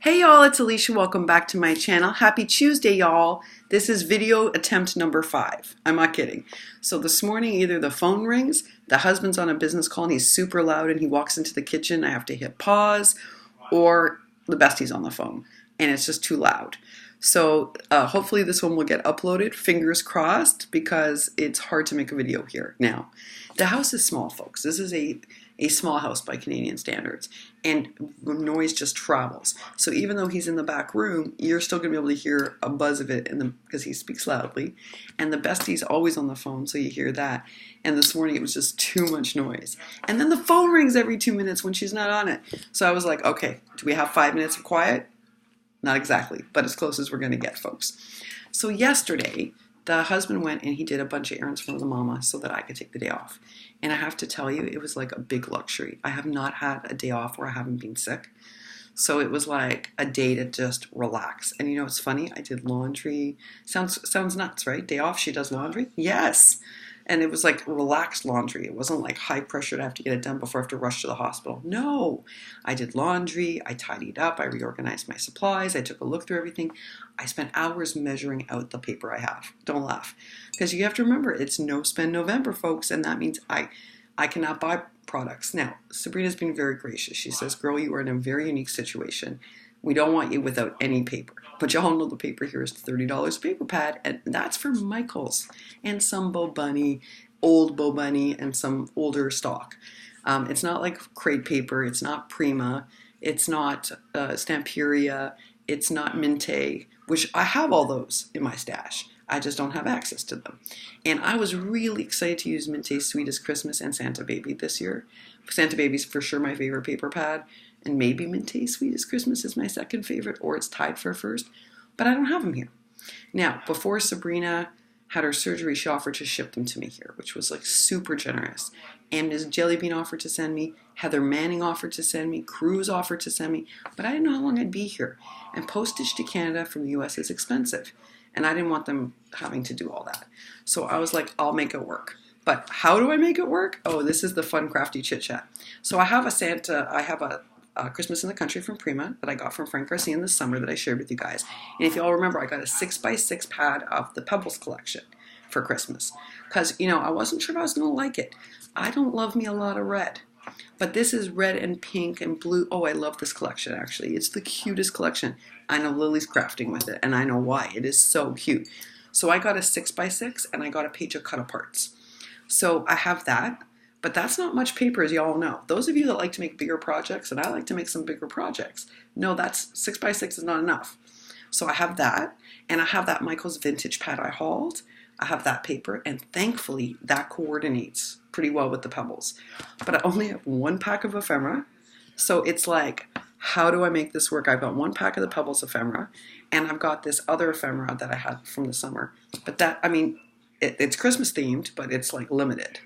Hey y'all, it's Alicia. Welcome back to my channel. Happy Tuesday, y'all. This is video attempt number 5. I'm not kidding. So this morning, either the phone rings, the husband's on a business call and he's super loud and he walks into the kitchen. I have to hit pause, or the bestie's on the phone and it's just too loud. So hopefully this one will get uploaded. Fingers crossed, because it's hard to make a video here. Now, the house is small, folks. This is a small house by Canadian standards, and noise just travels. So even though he's in the back room, you're still going to be able to hear a buzz of it because he speaks loudly. And the bestie's always on the phone, so you hear that. And this morning it was just too much noise. And then the phone rings every 2 minutes when she's not on it. So I was like, okay, do we have 5 minutes of quiet? Not exactly, but as close as we're going to get, folks. So yesterday, the husband went and he did a bunch of errands for the mama so that I could take the day off. And I have to tell you, it was like a big luxury. I have not had a day off where I haven't been sick. So it was like a day to just relax. And you know, it's funny, I did laundry. Sounds nuts, right? Day off, she does laundry? Yes. And it was like relaxed laundry. It wasn't like high pressure to have to get it done before I have to rush to the hospital. No, I did laundry, I tidied up, I reorganized my supplies, I took a look through everything. I spent hours measuring out the paper I have. Don't laugh. Because you have to remember, it's no spend November, folks, and that means I cannot buy products. Now, Sabrina's been very gracious. She says, girl, you are in a very unique situation. We don't want you without any paper. But y'all know the paper here is $30 a paper pad, and that's for Michaels and some Bo Bunny, old Bo Bunny, and some older stock. It's not like crate paper. It's not Prima. It's not Stamperia. It's not Minte, which I have all those in my stash. I just don't have access to them. And I was really excited to use Minte's Sweetest Christmas and Santa Baby this year. Santa Baby's for sure my favorite paper pad. And maybe Minte's Sweetest Christmas is my second favorite, or it's tied for first, but I don't have them here. Now, before Sabrina had her surgery, she offered to ship them to me here, which was like super generous. And Ms. Jellybean offered to send me, Heather Manning offered to send me, Cruz offered to send me, but I didn't know how long I'd be here. And postage to Canada from the US is expensive, and I didn't want them having to do all that. So I was like, I'll make it work. But how do I make it work? Oh, this is the fun, crafty chit chat. So I have a Christmas in the Country from Prima that I got from Frank Garcia in the summer that I shared with you guys. And if you all remember, I got a 6x6 pad of the Pebbles collection for Christmas. Because, you know, I wasn't sure if I was going to like it. I don't love me a lot of red. But this is red and pink and blue. Oh, I love this collection, actually. It's the cutest collection. I know Lily's crafting with it, and I know why. It is so cute. So I got a 6x6, and I got a page of cut-aparts. So I have that. But that's not much paper, as you all know. Those of you that like to make bigger projects, and I like to make some bigger projects, no, that's 6x6 is not enough. So I have that, and I have that Michael's vintage pad I hauled. I have that paper, and thankfully that coordinates pretty well with the Pebbles. But I only have 1 pack of ephemera, so it's like, how do I make this work? I've got 1 pack of the Pebbles ephemera, and I've got this other ephemera that I had from the summer. But that, I mean, it's Christmas themed, but it's like limited.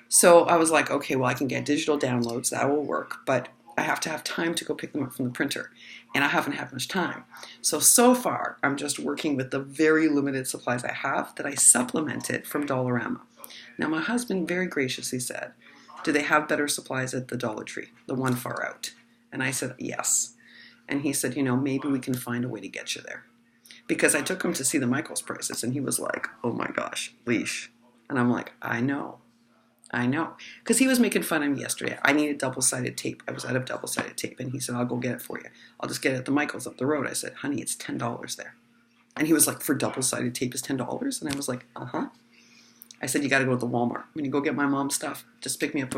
So I was like, okay, well, I can get digital downloads. That will work. But I have to have time to go pick them up from the printer. And I haven't had much time. So far, I'm just working with the very limited supplies I have that I supplemented from Dollarama. Now, my husband very graciously said, do they have better supplies at the Dollar Tree, the one far out? And I said, yes. And he said, you know, maybe we can find a way to get you there. Because I took him to see the Michaels prices, and he was like, oh my gosh, leash. And I'm like, I know. Because he was making fun of me yesterday. I needed double-sided tape. I was out of double-sided tape. And he said, I'll go get it for you. I'll just get it at the Michaels up the road. I said, honey, it's $10 there. And he was like, for double-sided tape is $10? And I was like, uh-huh. I said, you got to go to the Walmart. When you go get my mom's stuff, just pick me up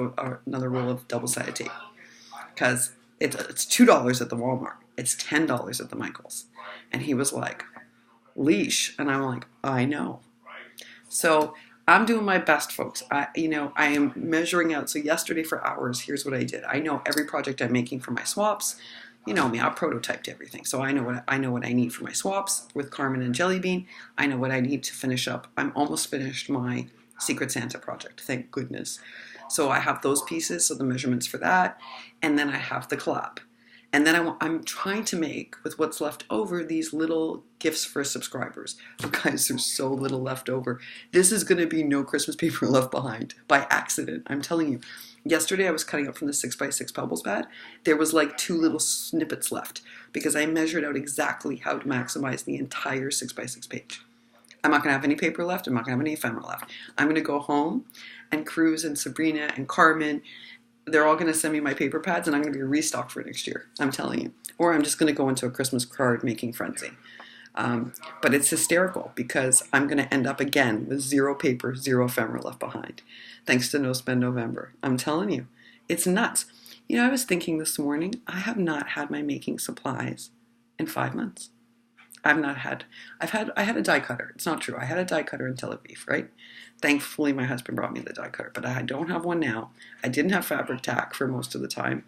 another roll of double-sided tape. Because it's $2 at the Walmart. It's $10 at the Michaels. And he was like, leash. And I'm like, I know. So I'm doing my best, folks. I am measuring out. So yesterday for hours, here's what I did. I know every project I'm making for my swaps. You know me, I prototyped everything. So I know what I need for my swaps with Carmen and Jellybean. I know what I need to finish up. I'm almost finished my Secret Santa project, thank goodness. So I have those pieces, so the measurements for that. And then I have the collab. And then I'm trying to make, with what's left over, these little gifts for subscribers. But guys, there's so little left over. This is going to be no Christmas paper left behind by accident. I'm telling you. Yesterday I was cutting up from the 6x6 Pebbles pad. There was like 2 little snippets left because I measured out exactly how to maximize the entire 6x6 page. I'm not going to have any paper left. I'm not going to have any ephemera left. I'm going to go home, and Cruz and Sabrina and Carmen, they're all going to send me my paper pads, and I'm going to be restocked for next year. I'm telling you. Or I'm just going to go into a Christmas card making frenzy. But it's hysterical because I'm going to end up again with 0 paper, 0 ephemera left behind, thanks to No Spend November. I'm telling you, it's nuts. You know, I was thinking this morning, I have not had my making supplies in 5 months. I had a die cutter. It's not true. I had a die cutter in Tel Aviv, right? Thankfully, my husband brought me the die cutter, but I don't have one now. I didn't have fabric tack for most of the time.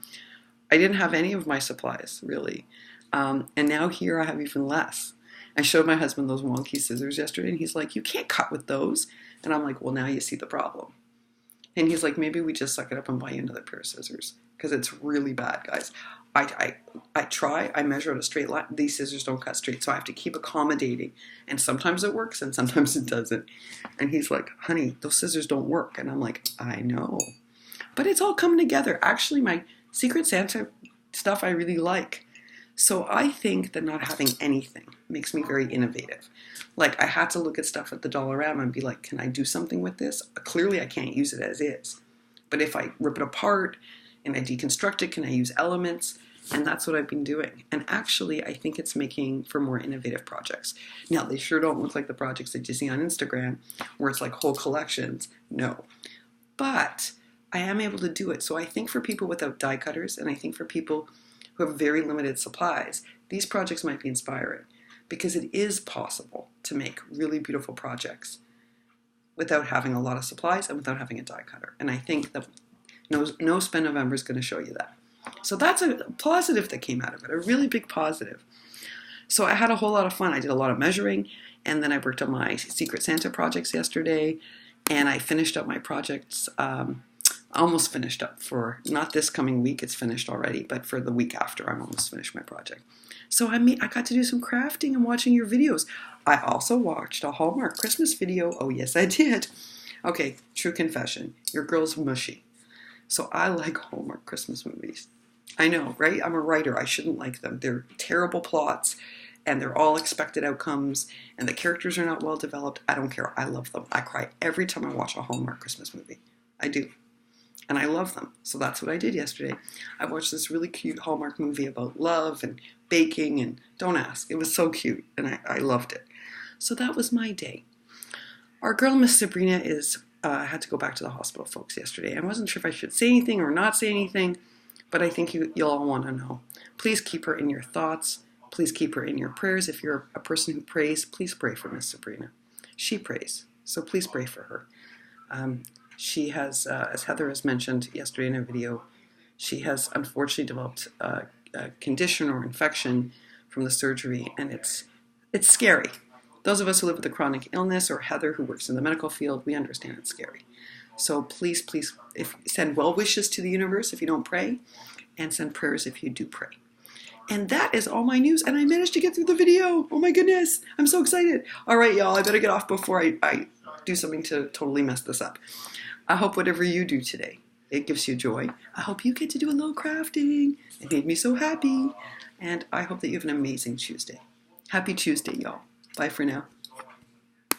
I didn't have any of my supplies, really. And now here I have even less. I showed my husband those wonky scissors yesterday, and he's like, you can't cut with those. And I'm like, well, now you see the problem. And he's like, maybe we just suck it up and buy you another pair of scissors, because it's really bad, guys. I measure out a straight line. These scissors don't cut straight, so I have to keep accommodating. And sometimes it works, and sometimes it doesn't. And he's like, honey, those scissors don't work. And I'm like, I know. But it's all coming together. Actually, my Secret Santa stuff I really like. So I think that not having anything makes me very innovative. Like, I had to look at stuff at the Dollarama and be like, can I do something with this? Clearly, I can't use it as is. But if I rip it apart and I deconstruct it, can I use elements? And that's what I've been doing. And actually, I think it's making for more innovative projects. Now, they sure don't look like the projects that you see on Instagram, where it's like whole collections. No. But I am able to do it. So I think for people without die cutters, and I think for people who have very limited supplies, these projects might be inspiring, because it is possible to make really beautiful projects without having a lot of supplies and without having a die cutter. And I think that No Spend November is going to show you that. So that's a positive that came out of it, a really big positive. So I had a whole lot of fun. I did a lot of measuring, and then I worked on my Secret Santa projects yesterday, and I finished up my projects, almost finished up for, not this coming week, it's finished already, but for the week after, I'm almost finished my project. So I got to do some crafting and watching your videos. I also watched a Hallmark Christmas video. Oh, yes, I did. Okay, true confession. Your girl's mushy. So I like Hallmark Christmas movies. I know, right? I'm a writer. I shouldn't like them. They're terrible plots, and they're all expected outcomes, and the characters are not well developed. I don't care. I love them. I cry every time I watch a Hallmark Christmas movie. I do. And I love them. So that's what I did yesterday. I watched this really cute Hallmark movie about love and baking, and don't ask. It was so cute, and I loved it. So that was my day. Our girl, Miss Sabrina, had to go back to the hospital, folks, yesterday. I wasn't sure if I should say anything or not say anything, but I think you'll all want to know. Please keep her in your thoughts. Please keep her in your prayers. If you're a person who prays, please pray for Miss Sabrina. She prays, so please pray for her. She has, as Heather has mentioned yesterday in a video, she has unfortunately developed a condition or infection from the surgery, and it's scary. Those of us who live with a chronic illness, or Heather who works in the medical field, we understand it's scary. So please, send well wishes to the universe if you don't pray, and send prayers if you do pray. And that is all my news, and I managed to get through the video. Oh my goodness, I'm so excited. All right, y'all, I better get off before I do something to totally mess this up. I hope whatever you do today, it gives you joy. I hope you get to do a little crafting. It made me so happy. And I hope that you have an amazing Tuesday. Happy Tuesday, y'all. Bye for now.